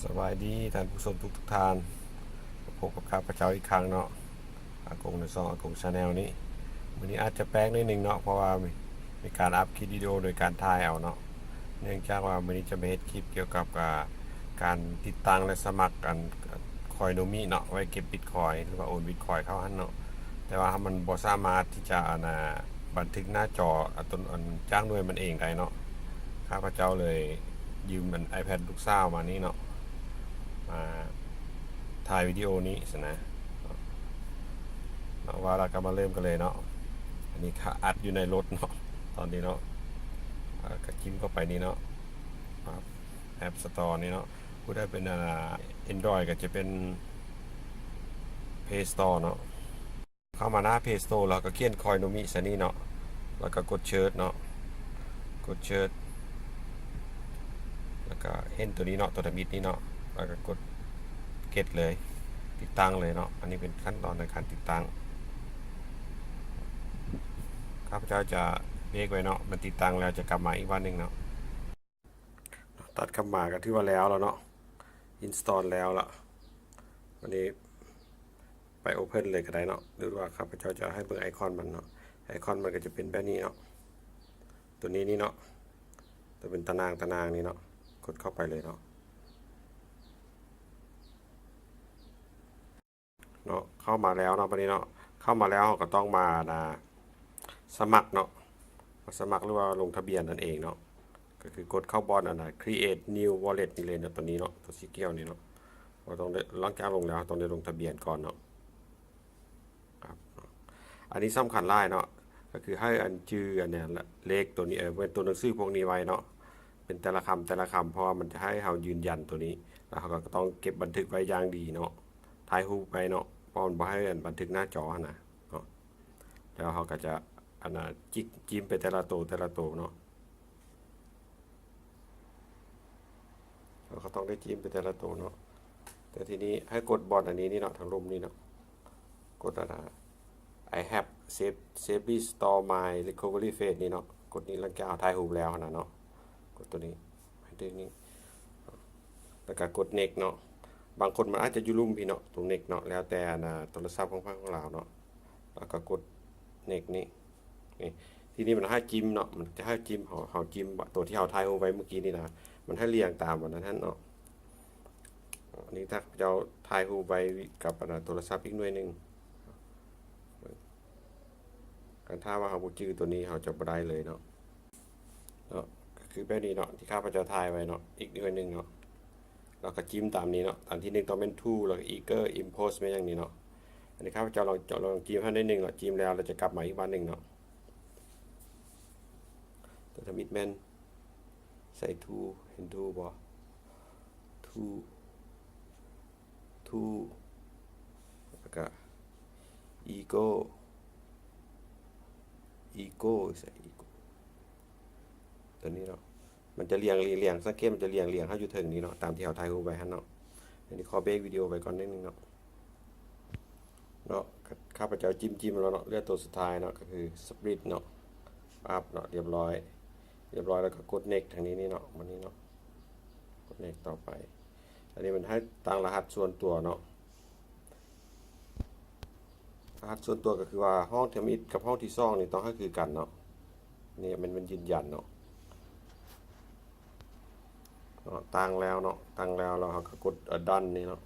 สวัสดีท่านผู้ชมทุกท่านพบกับข้าพเจ้าอีกครั้งเนาะอากงในซองอากงชาแนลนี้วันนี้อาจจะแปลกนิดนึงเนาะเพราะว่ามีการอัพคลิปวิดีโอโดยการถ่ายเอาเนาะเนื่องจากว่าวันนี้จะมาเฮ็ดคลิปเกี่ยวกับการติดตั้งและสมัครกันคอยโนมิเนาะไว้เก็บบิตคอยหรือว่าโอนบิตคอยเข้าหันเนาะแต่ว่ามันบ่สามารถที่จะบันทึกหน้าจอตนจ้างด้วยมันเองได้เนาะข้าพเจ้าเลยยืมมัน iPad ลูกสาวมานี้เนาะมาถ่ายวิดีโอนี้สินะว่าเราก็มาเริ่มกันเลยเนาะอันนี้ค่ะอัดอยู่ในรถเนาะตอนนี้เนาะก็จิ้มเข้าไปนี่เนาะแอปสตอร์นี่เนาะผู้ได้เป็นAndroid ก็จะเป็น Play Store เนาะเข้ามาหน้า Play Store แล้วก็เขียนคอยโนมิสนี่เนาะแล้วก็กดเชิญเนาะกดเชิญแล้วก็เห็นตัวนี้เนาะตัวทมิดนี่เนาะแล้วก็กดเก็ตเลยติดตั้งเลยเนาะอันนี้เป็นขั้นตอนในการติดตั้งข้าพเจ้าจะเบรกไว้เนาะมันติดตั้งแล้วจะกลับมาอีกวันหนึ่งเนาะตัดคำหมาก็ถือว่าแล้วเนาะอินสตอลแล้วละวันนี้ไปโอเพนเลยก็ได้เนาะหรือว่าข้าพเจ้าจะให้เบิ่งไอคอนมันเนาะไอคอนมันก็จะเป็นแบบนี้เนาะตัวนี้นี่เนาะตัวเป็นตารางนี่เนาะกดเข้าไปเลยเนาะเข้ามาแล้วเนาะวันนี้เนาะเข้ามาแล้วก็ต้องมาสมัครเนาะสมัครหรือว่าลงทะเบียนนั่นเองเนาะก็คือกดเข้าบอลcreate new wallet นี่เลยเนาะตัวนี้เนาะตัวสีเขียวนี่เนาะเราต้องได้หลังจากลงแล้วต้องได้ลงทะเบียนก่อนเนาะครับอันนี้สำคัญหลายเนาะก็คือให้อันชื่ออันเนี้ยเลขตัวนี้เป็นตัวหนังสือพวกนี้ไว้เนาะเป็นแต่ละคำเพราะว่ามันจะให้เรายืนยันตัวนี้แล้วเราก็ต้องเก็บบันทึกไว้อย่างดีเนาะถ่ายรูปไปเนาะเพราะมันบ่ให้บันทึกหน้าจอนะเนาะแล้วเราก็จะจิ้มไปแต่ละตัวเนาะเราก็ต้องได้จิ้มไปแต่ละตัวเนาะแต่ทีนี้ให้กดบอลอันนี้นี่เนาะทางลมนี่เนาะกดI have safely store my recovery phase นี่เนาะกดนี้แล้วก็เอาถ่ายรูปแล้วนะเนาะกดตัวนี้ให้ดึงนี่แล้วก็กด next เนาะบางคนมันอาจจะอยู่ลุ่มพี่เนาะตรง next เนาะแล้วแต่โทรศัพท์ของเราเนาะแล้วก็กด next นี่ทีนี้มันให้จิ้มเนาะมันจะให้จิ้มเขาจิ้มตัวที่เราถ่ายรูปไว้เมื่อกี้นี่นะมันให้เรียงตามวันนั้นเนาะอันนี้ถ้าเราถ่ายรูปไว้กับโทรศัพท์อีกหน่วยหนึ่งการถ้าว่าเราบูจื้อตัวนี้เราจะบ่ได้เลยเนาะก็คือแบบนี้เนาะที่ข้าพเจ้าถ่ายไว้เนาะอีกหน่วยหนึ่งเนาะเราก็จิ้มตามนี้เนาะตามที่หนึ่งต้องเป็นทูแล้วก็อีเกอร์อิมโพสไม่อย่างนี้เนาะอันนี้ข้าพเจ้าลองจิ้มให้ได้หนึ่งเนาะจิ้มแล้วเราจะกลับมาอีกวันหนึ่งเนาะตัวทำอิดแมนใส่ทูเห็นทูบ่ทูแล้วก็อีโก้ใส่อีโก้ตัวนี้เนาะมันจะเรียงสังเกตมันจะเรียงเข้าอยู่ถึงนี้เนาะตามที่เราถ่ายรูปไว้ฮะเนาะอันนี้ขอเบรกวิดีโอไปก่อนนิดนึงเนาะข้าพเจ้าจิ้มแล้วเนาะเลือกตัวสุดท้ายเนาะก็คือสปริตเนาะปั๊บเนาะเรียบร้อยแล้วก็กด next ทางนี้นี่เนาะวันนี้เนาะกด next ต่อไปอันนี้มันให้ตั้งรหัสส่วนตัวเนาะรหัสส่วนตัวก็คือว่าห้องเทอมิดกับห้องที่ซ่องนี่ต้องให้คือกันเนาะนี่มันยืนยันเนาะตั้งแล้วเราก็กดดันนี่เนาะ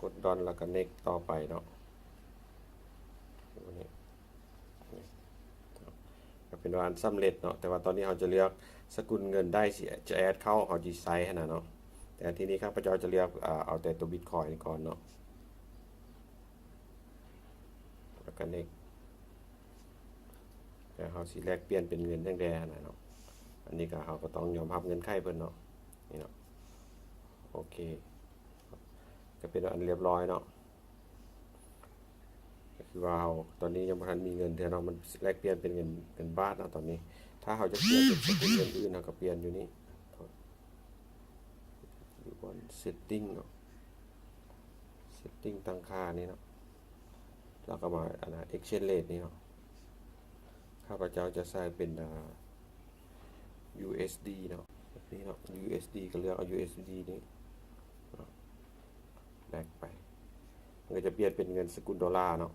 กดดันแล้วก็ next ต่อไปเนาะนี่ก็เป็นวันสำเร็จเนาะแต่ว่าตอนนี้เราจะเลือกสกุลเงินได้สิจะแอดเข้าเขาจีไซส์นะเนาะแต่ทีนี้ครับพระเจ้าจะเลือกเอาแต่ตัวบิตคอยน์ก่อนเนาะแล้วก็ next แต่เขาสิแลกเปลี่ยนเป็นเงินแดงๆนะเนาะอันนี้ก็เขาก็ต้องยอมรับเงินไขเพิ่นเนาะนี่เนาะโอเคก็เป็นอันเรียบร้อยเนาะก็คือว่าตอนนี้ยังไม่ทันมีเงินเดือนเนาะมันแลกเปลี่ยนเป็นเงินบาทเนาะตอนนี้ถ้าเขาจะเปลี่ยนเป็นสกุลเงินอื่นเขาก็เปลี่ยนอยู่นี่อยู่บน setting เนาะ setting ตั้งค่านี่เนาะแล้วก็มาexchange rate นี่เนาะข้าพเจ้าจะใส่เป็นUSD เนาะนี่เนาะ USD ก็เลือกเอา USD นี่ แลกไปมันก็จะเปลี่ยนเป็นเงินสกุลดอลลาร์เนาะ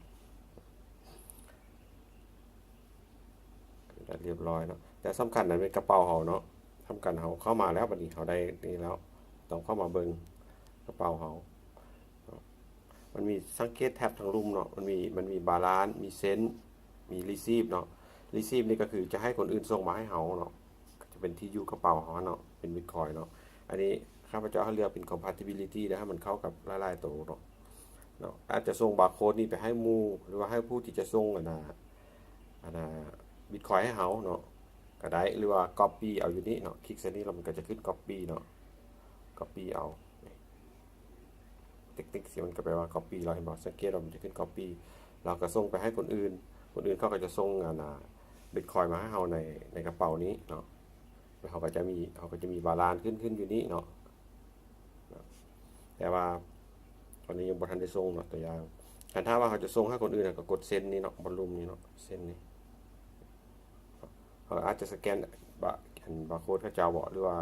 เรียบร้อยเนาะแต่สำคัญนั้นเป็นกระเป๋าเฮาเนาะสำคัญเฮาเข้ามาแล้วบัดนี้เฮาได้นี่แล้วต้องเข้ามาเบิ่งกระเป๋าเฮามันมีสังเกตแท็บทางลุ่มเนาะมันมีบาลานซ์มีเซนต์มีรีซีฟเนาะรีซีฟนี่ก็คือจะให้คนอื่นส่งมาให้เฮาเนาะจะเป็นที่อยู่กระเป๋าเฮาเนาะเป็น Bitcoin เนาะอันนี้ข้าพเจ้าเขาเรียกเป็น compatibility นะให้มันเข้ากับหลายๆตัวเนาะอาจจะส่งบาร์โค้ดนี้ไปให้หมู่หรือว่าให้ผู้ที่จะส่งBitcoin ให้เฮาเนาะก็ได้หรือว่า copy เอาอยู่นี่เนาะคลิกเส้นนี้แล้วมันก็จะขึ้น copy เนาะ copy เอาเทคนิคสิมันก็แปลว่า copy เราเห็นบ่สังเกตเรามันจะขึ้น copy เราก็ส่งไปให้คนอื่นเขาก็จะส่งBitcoin มาให้เฮาในกระเป๋านี้เนาะแล้วเขาก็จะมีบาลานซ์ขึ้นอยู่นี่เนาะแต่ว่าตอนนี้ยังบ่ทันได้ส่งเนาะตัวอย่างแต่ถ้าว่าเขาจะส่งให้คนอื่นก็กดเซ็นนี่เนาะบอลลุ่มนี่เนาะเซ็นนี่เขาอาจจะสแกนบาร์โค้ดเขาเจ้าบอกหรือว่า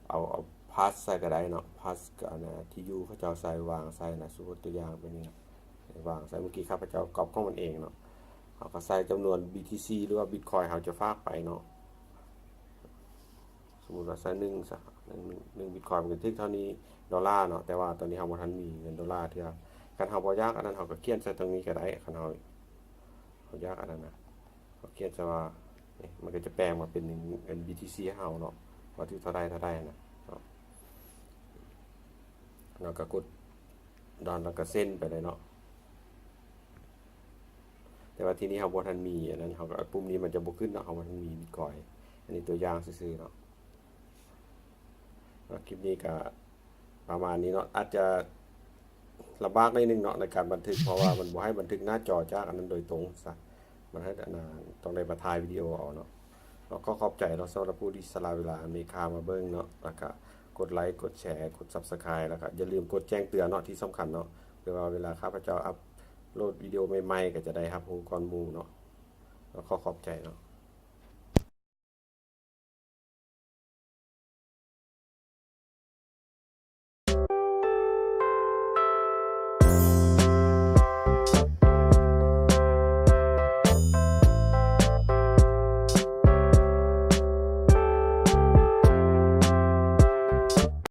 เอาพาสใส่ก็ได้เนาะพาสก็ที่อยู่เขาเจ้าใส่วางใส่นะสมมุติตัวอย่างเป็นนี่วางใส่เมื่อกี้ข้าพเจ้าก๊อปของมันเองเนาะเขาก็ใส่จำนวน BTC หรือว่า Bitcoin เขาจะฝากไปเนาะสมมุติว่าใส่1 Bitcoin มันก็ถึงเท่านี้ดอลลาร์เนาะแต่ว่าตอนนี้เฮาบ่ทันมีเงินดอลลาร์เทื่อคันเฮาบ่อยากอันนั้นเฮาก็เขียนใส่ตรงนี้ก็ได้คันเฮาอยากอันนั้นนะเฮาเขียนซะว่ามันก็จะแปลงมาเป็นเงิน BTC ให้เฮาเนาะว่าที่เท่าใดนะเราก็กดดอนแล้วก็เส้นไปเลยเนาะแต่ว่าทีนี้เฮาบ่ทันมีอันนั้นเฮาก็ปุ่มนี้มันจะบ่ขึ้นเนาะเฮาบ่ทันมี Bitcoin อันนี้ตัวอย่างซื่อๆเนาะคลิปนี้ก็ประมาณนี้เนาะอาจจะลำบากนิดนึงเนาะในการบันทึกเพราะว่ามันบ่ให้บันทึกหน้าจอจากอันนั้นโดยตรงซะมันให้ต้องได้มาถ่ายวิดีโอเอาเนาะแล้วก็ขอบใจเนาะสำหรับผู้ที่สละเวลาอเมริกามาเบิ่งเนาะแล้วก็กดไลค์กดแชร์กด Subscribe แล้วก็อย่าลืมกดแจ้งเตือนเนาะที่สำคัญเนาะเพื่อว่าเวลาข้าพเจ้าอัปโหลดวิดีโอใหม่ๆก็จะได้รับรู้ก่อนหมู่เนาะแล้วก็ขอบใจเนาะ